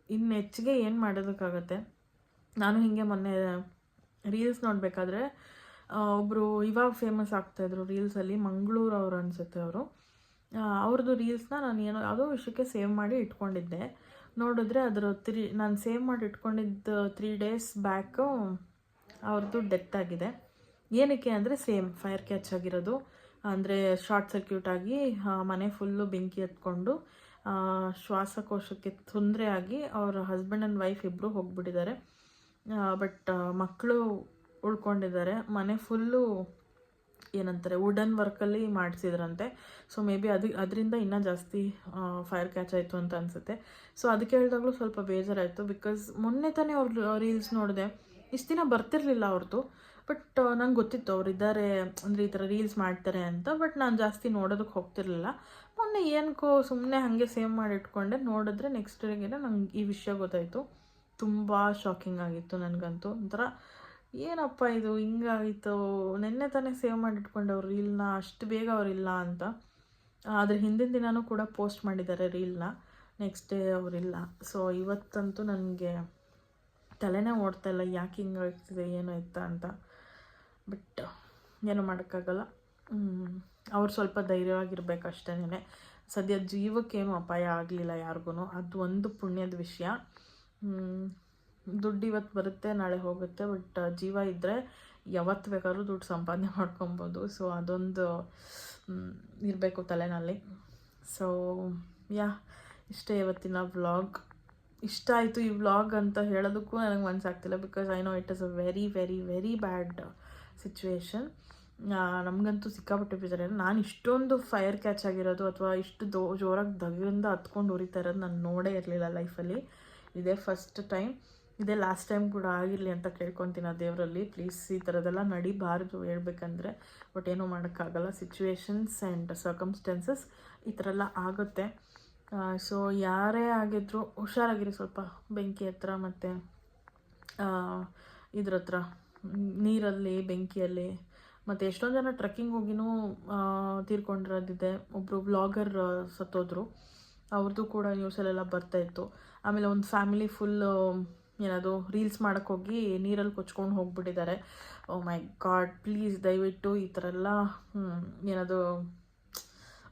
ಇನ್ನು ಹೆಚ್ಚಿಗೆ ಏನು ಮಾಡೋದಕ್ಕಾಗತ್ತೆ. ನಾನು ಹೀಗೆ ಮೊನ್ನೆ ರೀಲ್ಸ್ ನೋಡಬೇಕಾದ್ರೆ ಒಬ್ಬರು ಇವಾಗ ಫೇಮಸ್ ಆಗ್ತಾಯಿದ್ರು ರೀಲ್ಸಲ್ಲಿ, ಮಂಗಳೂರು ಅವರು ಅನಿಸುತ್ತೆ ಅವರು. ಅವ್ರದ್ದು ರೀಲ್ಸ್ನ ನಾನು ಯಾವುದೋ ವಿಷಯಕ್ಕೆ ಸೇವ್ ಮಾಡಿ ಇಟ್ಕೊಂಡಿದ್ದೆ. ನೋಡಿದ್ರೆ ಅದರ ನಾನು ಸೇವ್ ಮಾಡಿ ಇಟ್ಕೊಂಡಿದ್ದು 3 days ಬ್ಯಾಕು ಅವ್ರದ್ದು ಡೆತ್ ಆಗಿದೆ. ಏನಕ್ಕೆ ಅಂದರೆ ಸೇಮ್ ಫೈರ್ ಕ್ಯಾಚ್ ಆಗಿರೋದು, ಅಂದರೆ ಶಾರ್ಟ್ ಸರ್ಕ್ಯೂಟ್ ಆಗಿ ಮನೆ ಫುಲ್ಲು ಬೆಂಕಿ ಹತ್ಕೊಂಡು ಶ್ವಾಸಕೋಶಕ್ಕೆ ತೊಂದರೆ ಆಗಿ ಅವ್ರ ಹಸ್ಬೆಂಡ್ ಆ್ಯಂಡ್ ವೈಫ್ ಇಬ್ಬರು ಹೋಗ್ಬಿಟ್ಟಿದ್ದಾರೆ. ಬಟ್ ಮಕ್ಕಳು ಉಳ್ಕೊಂಡಿದ್ದಾರೆ. ಮನೆ ಫುಲ್ಲು ಏನಂತಾರೆ ವುಡನ್ ವರ್ಕಲ್ಲಿ ಮಾಡಿಸಿದ್ರಂತೆ. ಸೊ ಮೇ ಬಿ ಅದರಿಂದ ಇನ್ನೂ ಜಾಸ್ತಿ ಫೈರ್ ಕ್ಯಾಚ್ ಆಯಿತು ಅಂತ ಅನಿಸುತ್ತೆ. ಸೊ ಅದಕ್ಕೆ ಹೇಳಿದಾಗಲೂ ಸ್ವಲ್ಪ ಬೇಜಾರಾಯಿತು. ಬಿಕಾಸ್ ಮೊನ್ನೆ ತಾನೇ ಅವ್ರ ರೀಲ್ಸ್ ನೋಡಿದೆ, ಇಷ್ಟು ದಿನ ಬರ್ತಿರ್ಲಿಲ್ಲ ಅವ್ರದ್ದು. ಬಟ್ ನಂಗೆ ಗೊತ್ತಿತ್ತು ಅವ್ರು ಇದ್ದಾರೆ ಅಂದರೆ ಈ ಥರ ರೀಲ್ಸ್ ಮಾಡ್ತಾರೆ ಅಂತ. ಬಟ್ ನಾನು ಜಾಸ್ತಿ ನೋಡೋದಕ್ಕೆ ಹೋಗ್ತಿರ್ಲಿಲ್ಲ. ಮೊನ್ನೆ ಏನಕ್ಕೋ ಸುಮ್ಮನೆ ಹಾಗೆ ಸೇವ್ ಮಾಡಿ ಇಟ್ಕೊಂಡೆ. ನೋಡಿದ್ರೆ ನೆಕ್ಸ್ಟ್ ಡೇಗೆ ನಂಗೆ ಈ ವಿಷಯ ಗೊತ್ತಾಯಿತು. ತುಂಬ ಶಾಕಿಂಗ್ ಆಗಿತ್ತು ನನಗಂತೂ. ಒಂಥರ ಏನಪ್ಪ ಇದು ಹಿಂಗಾಗಿತ್ತು, ನೆನ್ನೆ ತಾನೇ ಸೇವ್ ಮಾಡಿಟ್ಕೊಂಡೆ ಅವ್ರು ರೀಲ್ನ, ಅಷ್ಟು ಬೇಗ ಅವರಿಲ್ಲ ಅಂತ. ಆದರೆ ಹಿಂದಿನ ದಿನವೂ ಕೂಡ ಪೋಸ್ಟ್ ಮಾಡಿದ್ದಾರೆ ರೀಲ್ನ, ನೆಕ್ಸ್ಟ್ ಡೇ ಅವರಿಲ್ಲ. ಸೊ ಇವತ್ತಂತೂ ನನಗೆ ತಲೆನೇ ಓಡ್ತಾಯಿಲ್ಲ, ಯಾಕೆ ಹಿಂಗಾಗ್ತಿದೆ ಏನು ಎತ್ತ ಅಂತ. ಬಟ್ ಏನೂ ಮಾಡೋಕ್ಕಾಗಲ್ಲ. ಅವ್ರು ಸ್ವಲ್ಪ ಧೈರ್ಯವಾಗಿರ್ಬೇಕು ಅಷ್ಟೇ. ಸದ್ಯ ಜೀವಕ್ಕೇನು ಅಪಾಯ ಆಗಲಿಲ್ಲ ಯಾರಿಗೂ, ಅದು ಒಂದು ಪುಣ್ಯದ ವಿಷಯ. ದುಡ್ಡು ಇವತ್ತು ಬರುತ್ತೆ ನಾಳೆ ಹೋಗುತ್ತೆ, ಬಟ್ ಜೀವ ಇದ್ದರೆ ಯಾವತ್ತು ಬೇಕಾದ್ರೂ ದುಡ್ಡು ಸಂಪಾದನೆ ಮಾಡ್ಕೊಬೋದು. ಸೊ ಅದೊಂದು ಇರಬೇಕು ತಲೆನಲ್ಲಿ. ಸೊ ಇಷ್ಟೇ ಇವತ್ತಿನ ವ್ಲಾಗ್. ಇಷ್ಟ ಆಯಿತು ಈ ವ್ಲಾಗ್ ಅಂತ ಹೇಳೋದಕ್ಕೂ ನನಗೆ ಮನಸ್ಸಾಗ್ತಿಲ್ಲ. Because I know it is a very very very bad situation. ನಮಗಂತೂ ಸಿಕ್ಕಾಪಟ್ಟೆ ಬೇಜಾರ. ನಾನು ಇಷ್ಟೊಂದು ಫೈರ್ ಕ್ಯಾಚ್ ಆಗಿರೋದು ಅಥವಾ ಇಷ್ಟು ಜೋರಾಗಿ ದಗಿಂದ ಹತ್ಕೊಂಡು ಉರಿತಾ ಇರೋದು ನಾನು ನೋಡೇ ಇರಲಿಲ್ಲ ಲೈಫಲ್ಲಿ. ಇದೇ ಫಸ್ಟ್ ಟೈಮ್, ಇದೇ ಲಾಸ್ಟ್ ಟೈಮ್ ಕೂಡ ಆಗಿರಲಿ ಅಂತ ಕೇಳ್ಕೊತೀನಿ ಆ ದೇವರಲ್ಲಿ. ಪ್ಲೀಸ್ ಈ ಥರದ್ದೆಲ್ಲ ನಡಿಬಾರ್ದು ಹೇಳ್ಬೇಕಂದ್ರೆ. ಬಟ್ ಏನೂ ಮಾಡೋಕ್ಕಾಗಲ್ಲ, ಸಿಚುವೇಶನ್ಸ್ ಆ್ಯಂಡ್ ಸರ್ಕಮ್ಸ್ಟೆನ್ಸಸ್ ಈ ಥರ ಎಲ್ಲ ಆಗುತ್ತೆ. ಸೊ ಯಾರೇ ಆಗಿದ್ರು ಹುಷಾರಾಗಿರಿ ಸ್ವಲ್ಪ, ಬೆಂಕಿ ಹತ್ರ ಮತ್ತು ಇದ್ರ ಹತ್ರ, ನೀರಲ್ಲಿ ಬೆಂಕಿಯಲ್ಲಿ. ಮತ್ತು ಎಷ್ಟೊಂದು ಜನ ಟ್ರೆಕ್ಕಿಂಗ್ ಹೋಗಿನೂ ತೀರ್ಕೊಂಡಿರೋದಿದೆ. ಒಬ್ಬರು ವ್ಲಾಗರ್ ಸತ್ತೋದ್ರು, ಅವ್ರದ್ದು ಕೂಡ ನ್ಯೂಸಲ್ಲೆಲ್ಲ ಬರ್ತಾಯಿತ್ತು. ಆಮೇಲೆ ಒಂದು ಫ್ಯಾಮಿಲಿ ಫುಲ್ಲು ಏನದು ರೀಲ್ಸ್ ಮಾಡೋಕ್ಕೋಗಿ ನೀರಲ್ಲಿ ಕೊಚ್ಕೊಂಡು ಹೋಗ್ಬಿಟ್ಟಿದ್ದಾರೆ. ಓ ಮೈ ಗಾಡ್, ಪ್ಲೀಸ್ ದಯವಿಟ್ಟು ಈ ಥರ ಎಲ್ಲ ಏನದು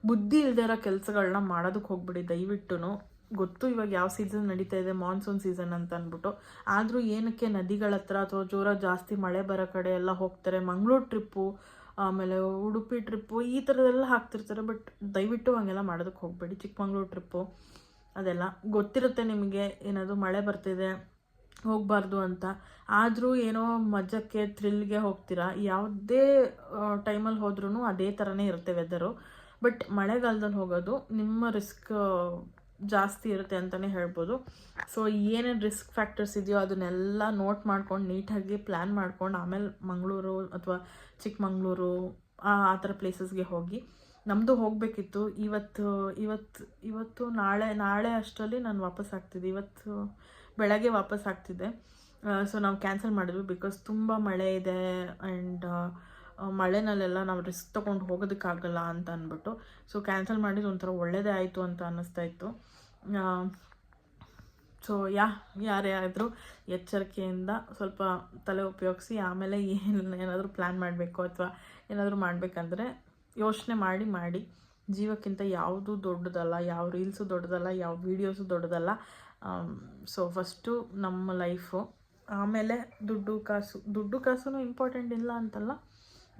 ಬುದ್ಧಿ ಇಲ್ಲದೆ ಇರೋ ಕೆಲಸಗಳನ್ನ ಮಾಡೋದಕ್ಕೆ ಹೋಗ್ಬಿಡಿ ದಯವಿಟ್ಟು. ಗೊತ್ತು ಇವಾಗ ಯಾವ ಸೀಸನ್ ನಡೀತಾ ಇದೆ, ಮಾನ್ಸೂನ್ ಸೀಸನ್ ಅಂತ ಅಂದ್ಬಿಟ್ಟು. ಆದರೂ ಏನಕ್ಕೆ ನದಿಗಳ ಹತ್ರ ಅಥವಾ ಜೋರಾಗಿ ಜಾಸ್ತಿ ಮಳೆ ಬರೋ ಕಡೆ ಎಲ್ಲ ಹೋಗ್ತಾರೆ. ಮಂಗಳೂರು ಟ್ರಿಪ್ಪು, ಆಮೇಲೆ ಉಡುಪಿ ಟ್ರಿಪ್ಪು, ಈ ಥರದ್ದೆಲ್ಲ ಹಾಕ್ತಿರ್ತಾರೆ. ಬಟ್ ದಯವಿಟ್ಟು ಹಾಗೆಲ್ಲ ಮಾಡೋದಕ್ಕೆ ಹೋಗಬೇಡಿ. ಚಿಕ್ಕಮಂಗ್ಳೂರು ಟ್ರಿಪ್ಪು ಅದೆಲ್ಲ ಗೊತ್ತಿರುತ್ತೆ ನಿಮಗೆ, ಏನದು ಮಳೆ ಬರ್ತಿದೆ ಹೋಗಬಾರ್ದು ಅಂತ. ಆದರೂ ಏನೋ ಮಜಕ್ಕೆ ಥ್ರಿಲ್ಗೆ ಹೋಗ್ತೀರಾ. ಯಾವುದೇ ಟೈಮಲ್ಲಿ ಹೋದ್ರೂ ಅದೇ ಥರನೇ ಇರುತ್ತೆ ವೆದರು. ಬಟ್ ಮಳೆಗಾಲದಲ್ಲಿ ಹೋಗೋದು ನಿಮ್ಮ ರಿಸ್ಕ್ ಜಾಸ್ತಿ ಇರುತ್ತೆ ಅಂತಲೇ ಹೇಳ್ಬೋದು. ಸೊ ಏನೇನು ರಿಸ್ಕ್ ಫ್ಯಾಕ್ಟರ್ಸ್ ಇದೆಯೋ ಅದನ್ನೆಲ್ಲ ನೋಟ್ ಮಾಡ್ಕೊಂಡು ನೀಟಾಗಿ ಪ್ಲ್ಯಾನ್ ಮಾಡ್ಕೊಂಡು ಆಮೇಲೆ ಮಂಗಳೂರು ಅಥವಾ ಚಿಕ್ಕಮಂಗ್ಳೂರು ಆ ಥರ ಪ್ಲೇಸಸ್ಗೆ ಹೋಗಿ. ನಮ್ಮದು ಹೋಗಬೇಕಿತ್ತು ಇವತ್ತು ನಾಳೆ ಅಷ್ಟರಲ್ಲಿ ನಾನು ವಾಪಸ್ ಆಗ್ತಿದ್ದೆ. ಇವತ್ತು ಬೆಳಗ್ಗೆ ವಾಪಸ್ ಆಗ್ತಿದ್ದೆ. ಸೊ ನಾವು ಕ್ಯಾನ್ಸಲ್ ಮಾಡಿದ್ವಿ ಬಿಕಾಸ್ ತುಂಬ ಮಳೆ ಇದೆ ಆ್ಯಂಡ್ ಮಳೆನಲ್ಲೆಲ್ಲ ನಾವು ರಿಸ್ಕ್ ತೊಗೊಂಡು ಹೋಗೋದಕ್ಕಾಗಲ್ಲ ಅಂತ ಅಂದ್ಬಿಟ್ಟು. ಸೊ ಕ್ಯಾನ್ಸಲ್ ಮಾಡಿದ್ದು ಒಂಥರ ಒಳ್ಳೆಯದೇ ಆಯಿತು ಅಂತ ಅನ್ನಿಸ್ತಾ ಇತ್ತು. ಸೊ ಯಾರೇ ಆದರೂ ಎಚ್ಚರಿಕೆಯಿಂದ ಸ್ವಲ್ಪ ತಲೆ ಉಪಯೋಗಿಸಿ ಆಮೇಲೆ ಏನಾದರೂ ಪ್ಲ್ಯಾನ್ ಮಾಡಬೇಕು ಅಥವಾ ಏನಾದರೂ ಮಾಡಬೇಕಂದ್ರೆ ಯೋಚನೆ ಮಾಡಿ. ಜೀವಕ್ಕಿಂತ ಯಾವುದೂ ದೊಡ್ಡದಲ್ಲ, ಯಾವ ರೀಲ್ಸು ದೊಡ್ಡದಲ್ಲ, ಯಾವ ವೀಡಿಯೋಸು ದೊಡ್ಡದಲ್ಲ. ಸೊ ಫಸ್ಟು ನಮ್ಮ ಲೈಫು, ಆಮೇಲೆ ದುಡ್ಡು ಕಾಸು ಇಂಪಾರ್ಟೆಂಟ್ ಇಲ್ಲ ಅಂತಲ್ಲ.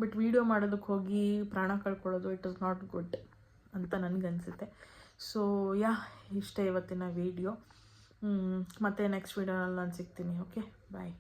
ಬಟ್ ವೀಡಿಯೋ ಮಾಡೋದಕ್ಕೆ ಹೋಗಿ ಪ್ರಾಣ ಕಳ್ಕೊಳ್ಳೋದು ಇಟ್ ಇಸ್ ನಾಟ್ ಗುಡ್ ಅಂತ ನನಗನ್ಸುತ್ತೆ. ಸೊ ಇಷ್ಟೇ ಇವತ್ತಿನ ವೀಡಿಯೋ. ಮತ್ತು ನೆಕ್ಸ್ಟ್ ವೀಡಿಯೋನಲ್ಲಿ ನಾನು ಸಿಗ್ತೀನಿ. ಓಕೆ, ಬಾಯ್.